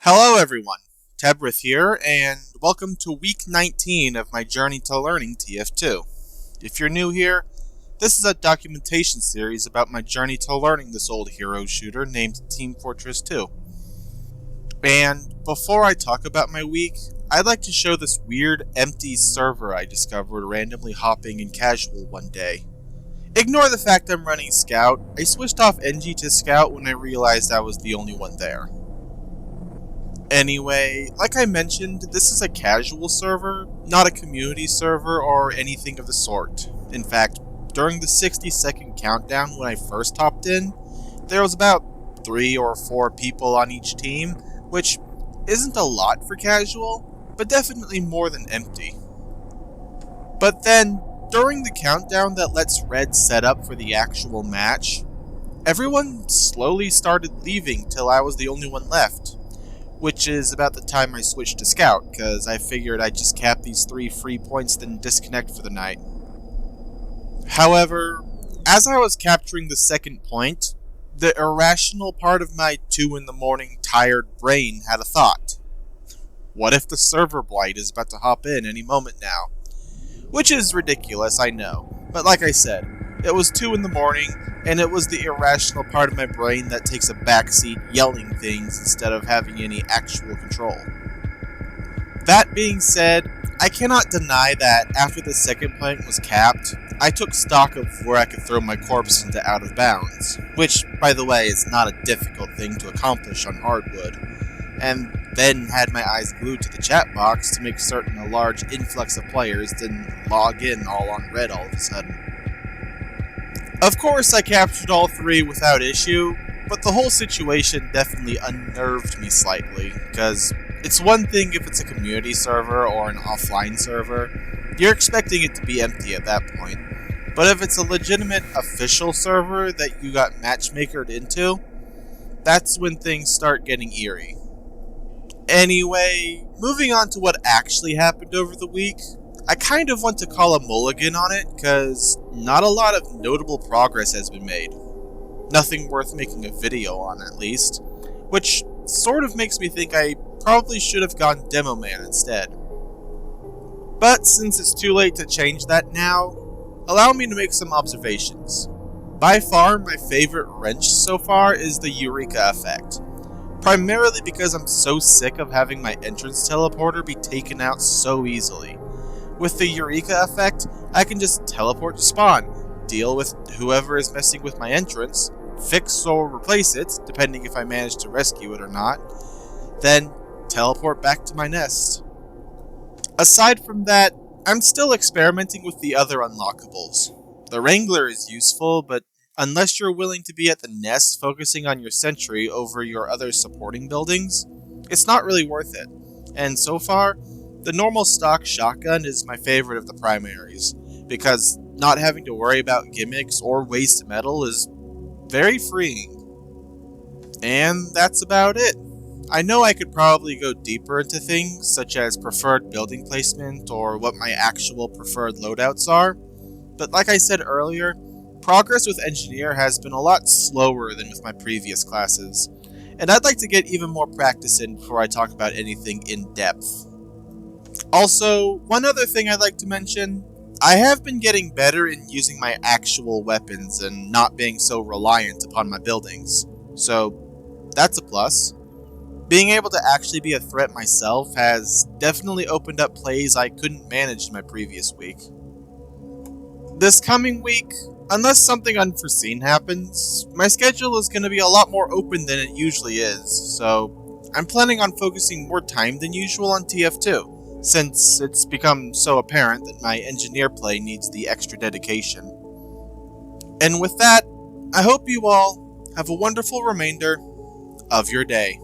Hello everyone, Tebrith here, and welcome to week 19 of my journey to learning TF2. If you're new here, this is a documentation series about my journey to learning this old hero shooter named Team Fortress 2. And before I talk about my week, I'd like to show this weird empty server I discovered randomly hopping in casual one day. Ignore the fact I'm running Scout. I switched off NG to Scout when I realized I was the only one there. Anyway, like I mentioned, this is a casual server, not a community server or anything of the sort. In fact, during the 60-second countdown when I first hopped in, there was about 3 or 4 people on each team, which isn't a lot for casual, but definitely more than empty. But then, during the countdown that lets Red set up for the actual match, everyone slowly started leaving till I was the only one left. Which is about the time I switched to Scout, because I figured I'd just cap these 3 free points then disconnect for the night. However, as I was capturing the second point, the irrational part of my 2 a.m. tired brain had a thought. What if the server blight is about to hop in any moment now? Which is ridiculous, I know, but like I said, it was 2 a.m, and it was the irrational part of my brain that takes a backseat yelling things instead of having any actual control. That being said, I cannot deny that after the second point was capped, I took stock of where I could throw my corpse into out of bounds, which, by the way, is not a difficult thing to accomplish on hardwood, and then had my eyes glued to the chat box to make certain a large influx of players didn't log in all on red all of a sudden. Of course, I captured all 3 without issue, but the whole situation definitely unnerved me slightly, because it's one thing if it's a community server or an offline server, you're expecting it to be empty at that point, but if it's a legitimate official server that you got matchmakered into, that's when things start getting eerie. Anyway, moving on to what actually happened over the week, I kind of want to call a mulligan on it, because not a lot of notable progress has been made. Nothing worth making a video on, at least. Which sort of makes me think I probably should have gone Demo Man instead. But since it's too late to change that now, allow me to make some observations. By far, my favorite wrench so far is the Eureka effect. Primarily because I'm so sick of having my entrance teleporter be taken out so easily. With the Eureka effect, I can just teleport to spawn, deal with whoever is messing with my entrance, fix or replace it, depending if I manage to rescue it or not, then teleport back to my nest. Aside from that, I'm still experimenting with the other unlockables. The Wrangler is useful, but unless you're willing to be at the nest focusing on your sentry over your other supporting buildings, it's not really worth it. And so far, the normal stock shotgun is my favorite of the primaries, because not having to worry about gimmicks or waste metal is very freeing. And that's about it. I know I could probably go deeper into things, such as preferred building placement or what my actual preferred loadouts are, but like I said earlier, progress with Engineer has been a lot slower than with my previous classes, and I'd like to get even more practice in before I talk about anything in depth. Also, one other thing I'd like to mention, I have been getting better in using my actual weapons and not being so reliant upon my buildings, so that's a plus. Being able to actually be a threat myself has definitely opened up plays I couldn't manage in my previous week. This coming week, unless something unforeseen happens, my schedule is going to be a lot more open than it usually is, so I'm planning on focusing more time than usual on TF2. Since it's become so apparent that my engineer play needs the extra dedication. And with that, I hope you all have a wonderful remainder of your day.